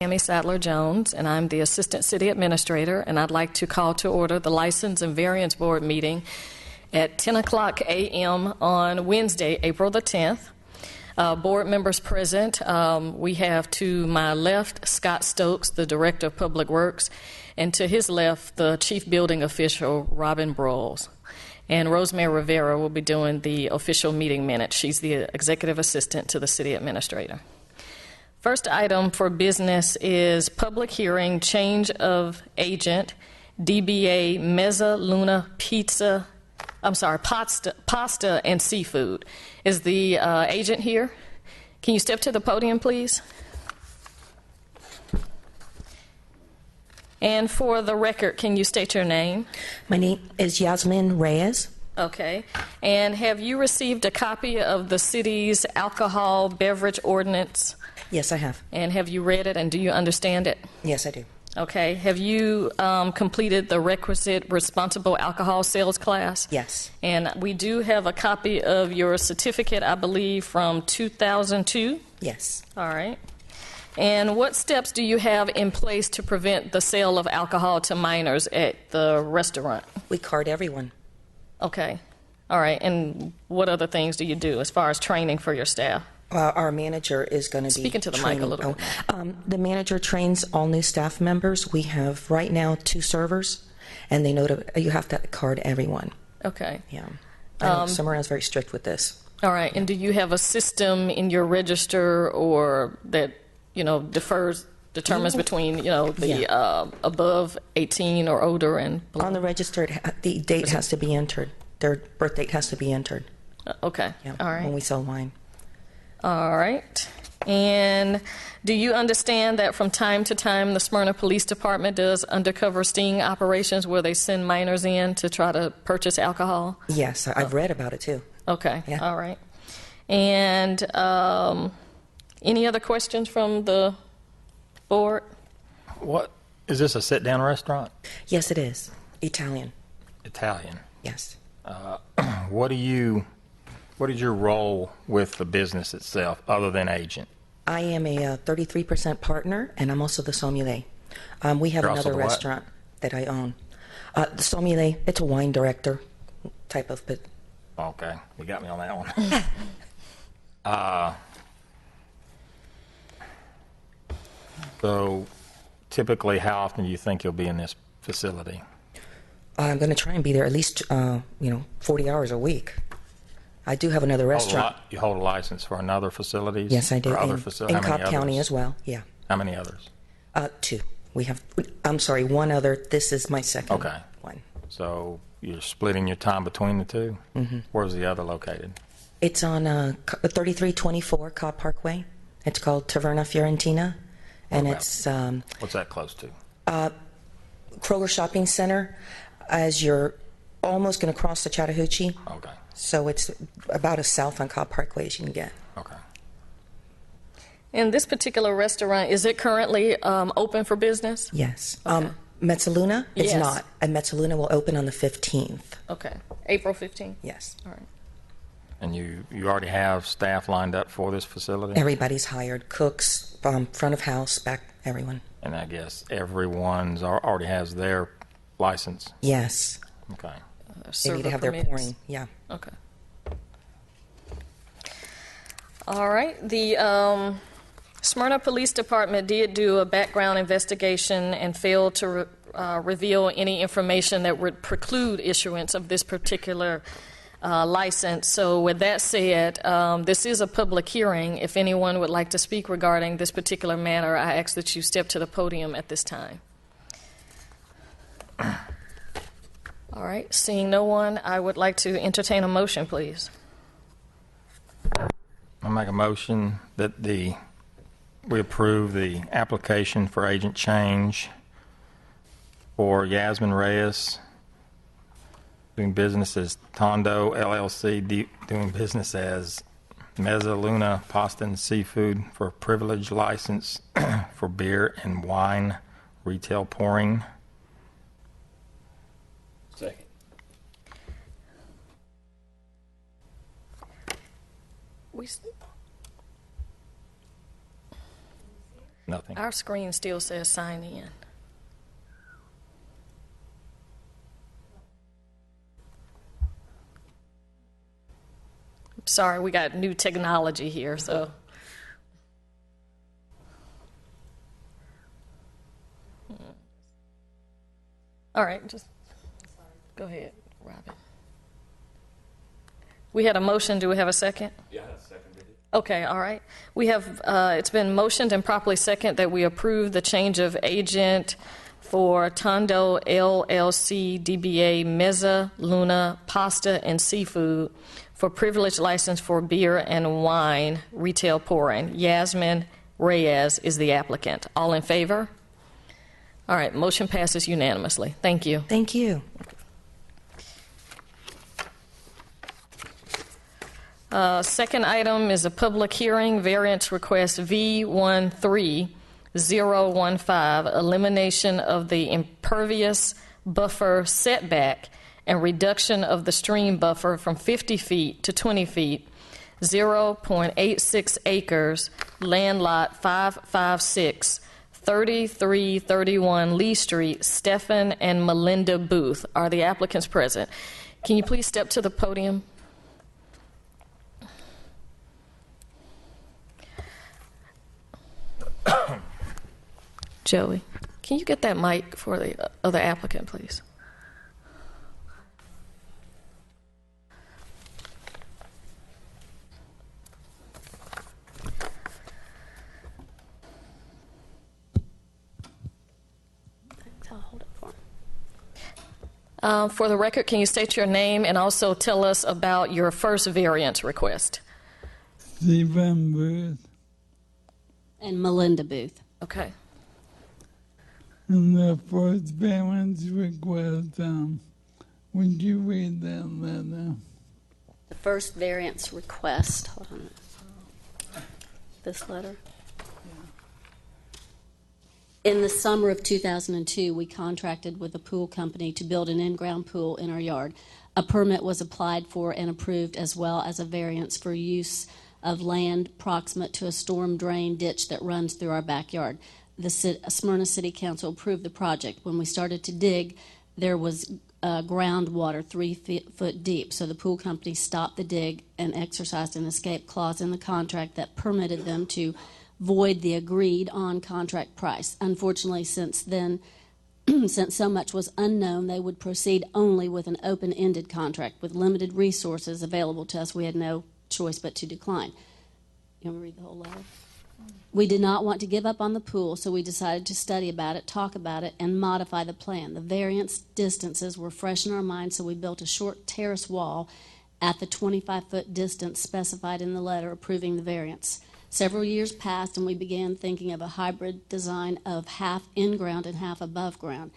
Amy Sadler-Jones, and I'm the Assistant City Administrator, and I'd like to call to order the License and Variance Board meeting at 10 o'clock a.m. on Wednesday, April the 10th. Board members present, we have to my left Scott Stokes, the Director of Public Works, and to his left the Chief Building Official, Robin Broyles. And Rosemary Rivera will be doing the official meeting minutes. She's the Executive Assistant to the City Administrator. First item for business is public hearing, change of agent, DBA Mezza Luna Pasta and Seafood. Is the agent here? Can you step to the podium, please? And for the record, can you state your name? My name is Yasmin Reyes. Okay. And have you received a copy of the city's alcohol beverage ordinance? Yes, I have. And have you read it, and do you understand it? Yes, I do. Okay. Have you completed the requisite responsible alcohol sales class? Yes. And we do have a copy of your certificate, I believe, from 2002? Yes. All right. And what steps do you have in place to prevent the sale of alcohol to minors at the restaurant? We card everyone. Okay. All right. And what other things do you do as far as training for your staff? Our manager is going to be speaking to the mic a little bit. The manager trains all new staff members. We have right now 2 servers, and they know you have to card everyone. Okay. Yeah. I know Summer is very strict with this. All right. And do you have a system in your register or that determines between the above 18 or older and below? On the register, the date has to be entered. Their birth date has to be entered. Okay. Yeah. All right. When we sell wine. All right. And do you understand that from time to time the Smyrna Police Department does undercover sting operations where they send minors in to try to purchase alcohol? Yes, I've read about it too. Okay. Yeah. All right. And any other questions from the board? What is this, a sit-down restaurant? Yes, it is. Italian. Italian. Yes. What is your role with the business itself, other than agent? I am a 33% partner, and I'm also the sommelier. We have You're also another the what? restaurant that I own. The sommelier, it's a wine director type of. Okay, you got me on that one. So, typically, how often do you think you'll be in this facility? I'm going to try and be there at least 40 hours a week. I do have another restaurant. You hold a license for another facilities? Yes, I do. For other in facilities? How many Cobb County others? as well. Yeah. How many others? 2. We have. I'm sorry, one other. This is my second one. So you're splitting your time between the 2? Mm-hmm. Where's the other located? It's on 3324 Cobb Parkway. It's called Taverna Fiorentina, and it's. What's that close to? Kroger Shopping Center, as you're almost going to cross the Chattahoochee. Okay. So it's about as south on Cobb Parkway as you can get. Okay. And this particular restaurant, is it currently open for business? Yes. Okay. Mezzaluna is Yes. not. And Mezzaluna will open on the 15th. Okay. April 15th? Yes. All right. And you already have staff lined up for this facility? Everybody's hired. Cooks, front of house, back, everyone. And I guess everyone's already has their license? Yes. Okay. They need to have their pouring. Yeah. Okay. All right. The Smyrna Police Department did do a background investigation and failed to reveal any information that would preclude issuance of this particular license. So with that said, this is a public hearing. If anyone would like to speak regarding this particular matter, I ask that you step to the podium at this time. All right. Seeing no one, I would like to entertain a motion, please. I make a motion that we approve the application for agent change for Yasmin Reyes, doing business as Tondo LLC, doing business as Mezza Luna Pasta and Seafood for a privilege license for beer and wine retail pouring. Second. Nothing. Our screen still says sign in. Sorry, we got new technology here, so. All right, just go ahead, Robin. We had a motion. Do we have a second? Yeah, I seconded it. Okay, all right. We have, it's been motioned and properly second that we approve the change of agent for Tondo LLC DBA Mezza Luna Pasta and Seafood for privilege license for beer and wine retail pouring. Yasmin Reyes is the applicant. All in favor? All right, motion passes unanimously. Thank you. Thank you. Second item is a public hearing, variance request V13015, elimination of the impervious buffer setback and reduction of the stream buffer from 50 feet to 20 feet, 0.86 acres, land lot 556, 3331 Lee Street. Stephen and Melinda Booth are the applicants present. Can you please step to the podium? Joey, can you get that mic for the other applicant, please? I'll hold it for him. For the record, can you state your name and also tell us about your first variance request? Stephen Booth. And Melinda Booth. Okay. And the first variance request, would you read that letter? The first variance request, hold on. This letter? In the summer of 2002, we contracted with a pool company to build an in-ground pool in our yard. A permit was applied for and approved, as well as a variance for use of land proximate to a storm drain ditch that runs through our backyard. The Smyrna City Council approved the project. When we started to dig, there was groundwater 3 foot deep, so the pool company stopped the dig and exercised an escape clause in the contract that permitted them to void the agreed on contract price. Unfortunately, since then, since so much was unknown, they would proceed only with an open-ended contract. With limited resources available to us, we had no choice but to decline. You want me to read the whole letter? We did not want to give up on the pool, so we decided to study about it, talk about it, and modify the plan. The variance distances were fresh in our minds, so we built a short terrace wall at the 25-foot distance specified in the letter approving the variance. Several years passed, and we began thinking of a hybrid design of half in-ground and half above ground.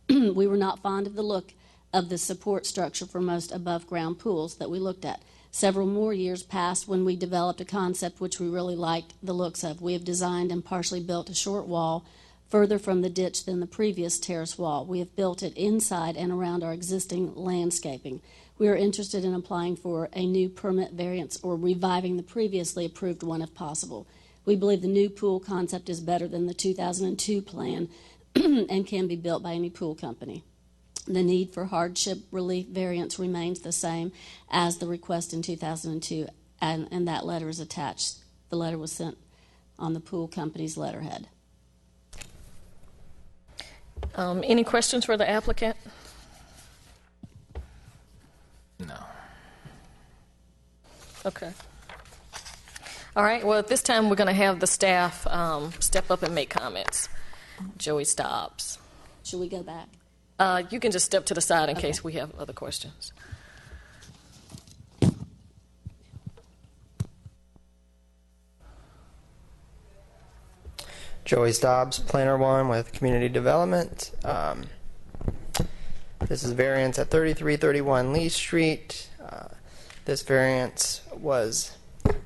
We were not fond of the look of the support structure for most above-ground pools that we looked at. Several more years passed when we developed a concept which we really liked the looks of. We have designed and partially built a short wall further from the ditch than the previous terrace wall. We have built it inside and around our existing landscaping. We are interested in applying for a new permit variance or reviving the previously approved one if possible. We believe the new pool concept is better than the 2002 plan and can be built by any pool company. The need for hardship relief variance remains the same as the request in 2002, and that letter is attached. The letter was sent on the pool company's letterhead. Any questions for the applicant? No. Okay. All right, well, at this time, we're going to have the staff step up and make comments. Joey Stobbs. Should we go back? You can just step to the side in case we have other questions. Joey Stobbs, Planner 1 with Community Development. This is variance at 3331 Lee Street. This variance was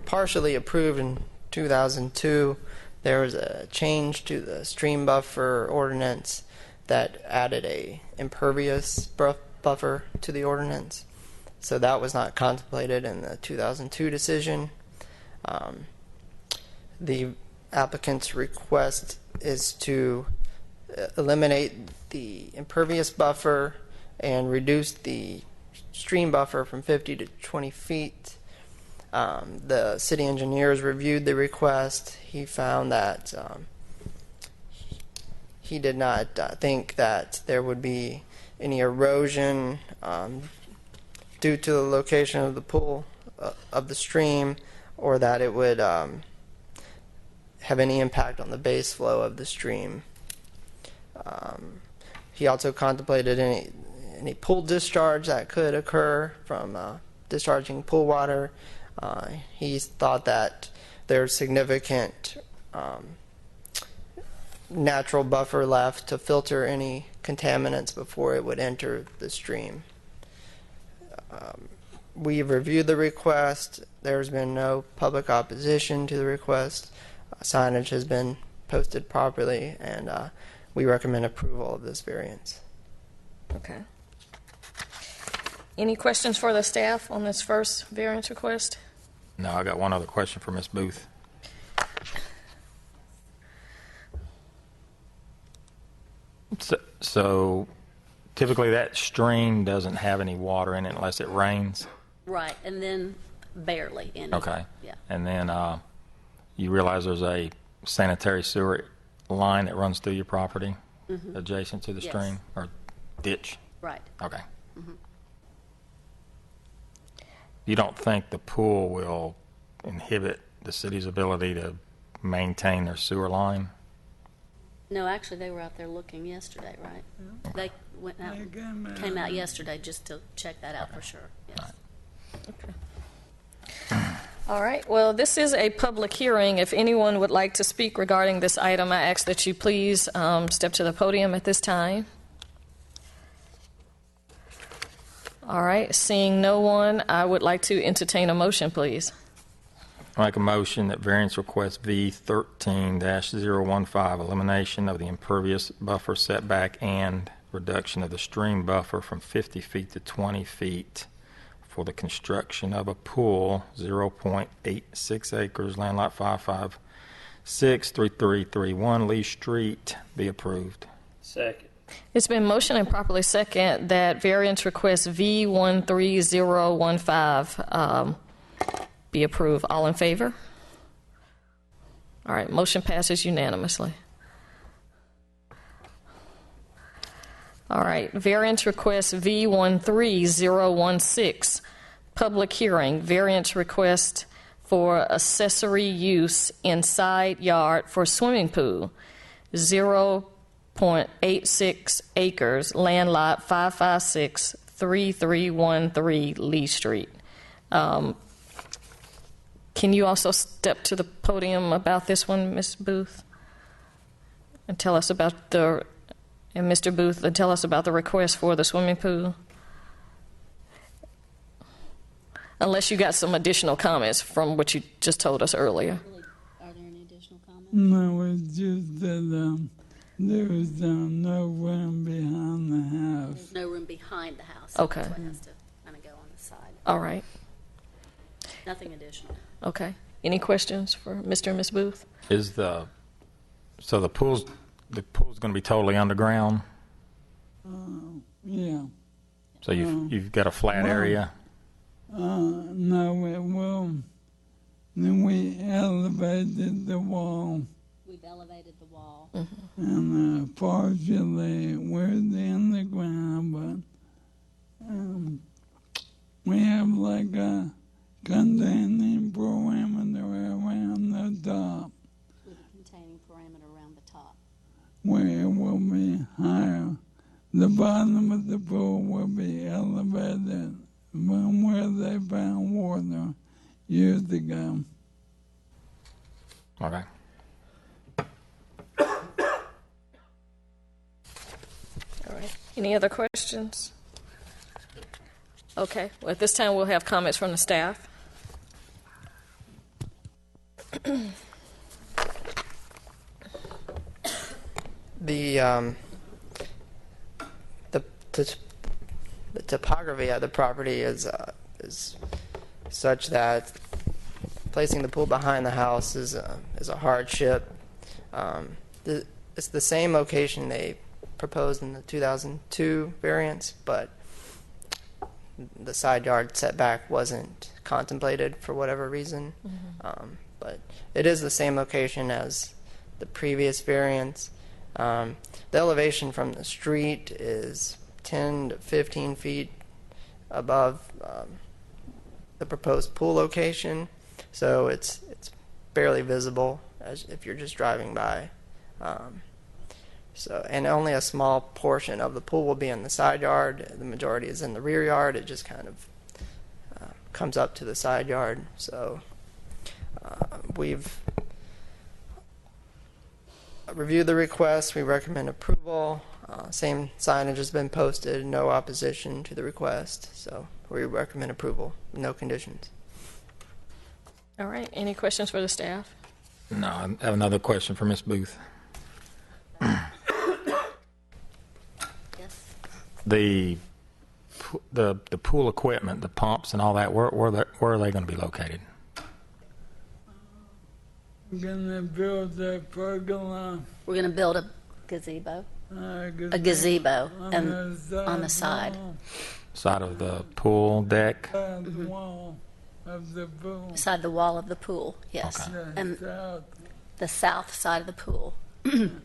partially approved in 2002. There was a change to the stream buffer ordinance that added a impervious buffer to the ordinance. So that was not contemplated in the 2002 decision. The applicant's request is to eliminate the impervious buffer and reduce the stream buffer from 50 to 20 feet. The city engineers reviewed the request. He found that he did not think that there would be any erosion due to the location of the pool of the stream, or that it would have any impact on the base flow of the stream. He also contemplated any pool discharge that could occur from discharging pool water. He thought that there's significant natural buffer left to filter any contaminants before it would enter the stream. We've reviewed the request. There's been no public opposition to the request. Signage has been posted properly, and we recommend approval of this variance. Okay. Any questions for the staff on this first variance request? No, I got one other question for Ms. Booth. So typically that stream doesn't have any water in it unless it rains? Right, and then barely any. Okay. Yeah. And then you realize there's a sanitary sewer line that runs through your property adjacent to the Yes. stream or ditch? Right. Okay. You don't think the pool will inhibit the city's ability to maintain their sewer line? No, actually, they were out there looking yesterday, right? They went out, came out yesterday just to check that out for sure. Yes. All right. Well, this is a public hearing. If anyone would like to speak regarding this item, I ask that you please step to the podium at this time. All right. Seeing no one, I would like to entertain a motion, please. I make a motion that variance request V13-015, elimination of the impervious buffer setback and reduction of the stream buffer from 50 feet to 20 feet for the construction of a pool, 0.86 acres, land lot 556-3331 Lee Street, be approved. Second. It's been motioned and properly second that variance request V13015 be approved. All in favor? All right, motion passes unanimously. All right, variance request V13016, public hearing, variance request for accessory use in side yard for swimming pool, 0.86 acres, land lot 556-3313 Lee Street. Can you also step to the podium about this one, Ms. Booth? And tell us about the, and Mr. Booth, and tell us about the request for the swimming pool? Unless you got some additional comments from what you just told us earlier. Are there any additional comments? No, it's just that there was no room behind the house. There's no room behind the house. Okay. So it has to kind of go on the side. All right. Nothing additional. Okay. Any questions for Mr. and Ms. Booth? So the pool's going to be totally underground? Yeah. So you've got a flat area? No, it will. Then we elevated the wall, We've elevated the wall. and partially we're in the ground, but we have like a containing perimeter around the top With a containing parameter around the top. where it will be higher. The bottom of the pool will be elevated from where they found water years ago. Okay. All right. Any other questions? Okay. Well, at this time, we'll have comments from the staff. The topography of the property is such that placing the pool behind the house is a hardship. It's the same location they proposed in the 2002 variance, but the side yard setback wasn't contemplated for whatever reason. But it is the same location as the previous variance. The elevation from the street is 10 to 15 feet above the proposed pool location, so it's barely visible as if you're just driving by. And only a small portion of the pool will be in the side yard. The majority is in the rear yard. It just kind of comes up to the side yard. So we've reviewed the request. We recommend approval. Same signage has been posted. No opposition to the request. So we recommend approval. No conditions. All right. Any questions for the staff? No, I have another question for Ms. Booth. Yes. The pool equipment, the pumps and all that, where are they going to be located? We're gonna build a pergola. We're going to build a gazebo. A gazebo on the side. Side of the pool deck? The wall of the pool. Beside the wall of the pool, yes. Okay. And South. the south side of the pool. And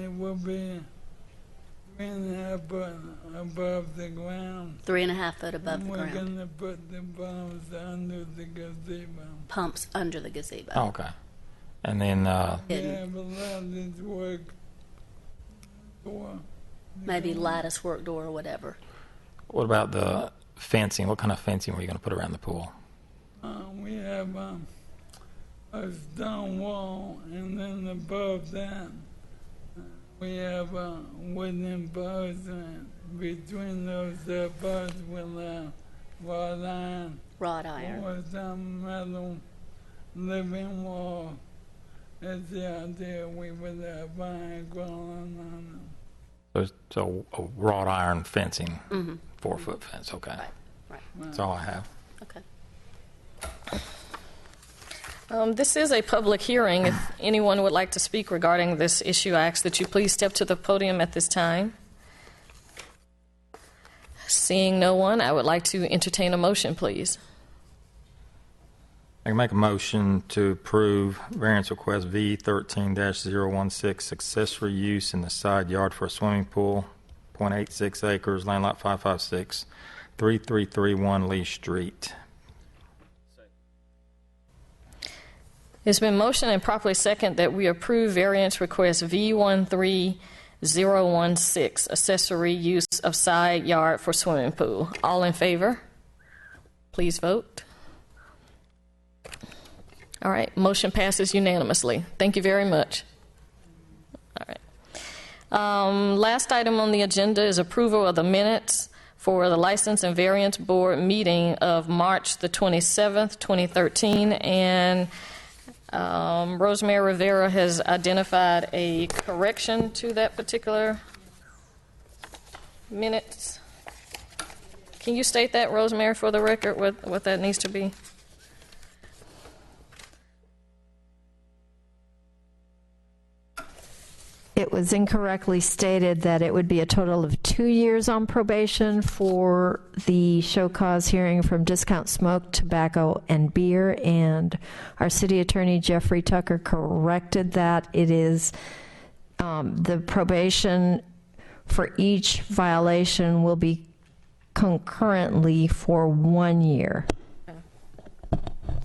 it will be 3.5 foot above the ground. 3.5 foot above And the we're ground. gonna put the bombs under the gazebo. Pumps under the gazebo. Oh, okay. And then, We Hidden. have allowed this work for. Maybe lattice work door or whatever. what about the fencing? What kind of fencing were you going to put around the pool? We have a stone wall, and then above that, we have wooden posts, and between those posts with a wrought iron Wrought iron. or some metal living wall. That's the idea. We would have iron growing on them. So a wrought iron fencing, 4-foot fence. Okay, Right. that's all I have. Okay. This is a public hearing. If anyone would like to speak regarding this issue, I ask that you please step to the podium at this time. Seeing no one, I would like to entertain a motion, please. I can make a motion to approve variance request V13-016, accessory use in the side yard for a swimming pool, 0.86 acres, land lot 556, 3331 Lee Street. It's been motioned and properly second that we approve variance request V13016, accessory use of side yard for swimming pool. All in favor? Please vote. All right, motion passes unanimously. Thank you very much. All right. Last item on the agenda is approval of the minutes for the License and Variance Board meeting of March the 27th, 2013, and Rosemary Rivera has identified a correction to that particular minutes. Can you state that, Rosemary, for the record, what that needs to be? It was incorrectly stated that it would be a total of 2 years on probation for the show cause hearing from Discount Smoke, Tobacco, and Beer, and our city attorney, Jeffrey Tucker, corrected that. It is the probation for each violation will be concurrently for 1 year. Okay.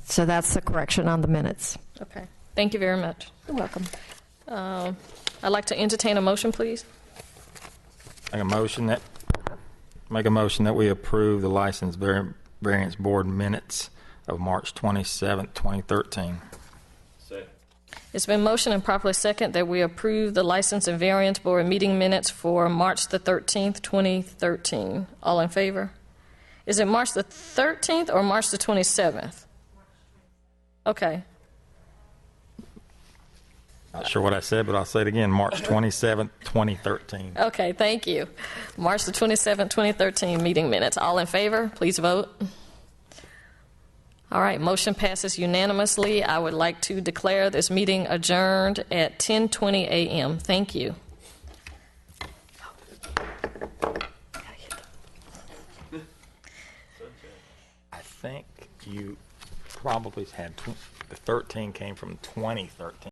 So that's the correction on the minutes. Okay, thank you very much. You're welcome. I'd like to entertain a motion, please. Make a motion that we approve the License Variance Board minutes of March 27th, 2013. It's been motioned and properly second that we approve the License and Variance Board meeting minutes for March the 13th, 2013. All in favor? Is it March the 13th or March the 27th? Okay. Not sure what I said, but I'll say it again, March 27th, 2013. Okay, thank you. March the 27th, 2013 meeting minutes. All in favor, please vote. All right, motion passes unanimously. I would like to declare this meeting adjourned at 10:20 a.m. Thank you. I think you probably had the 13 came from 2013.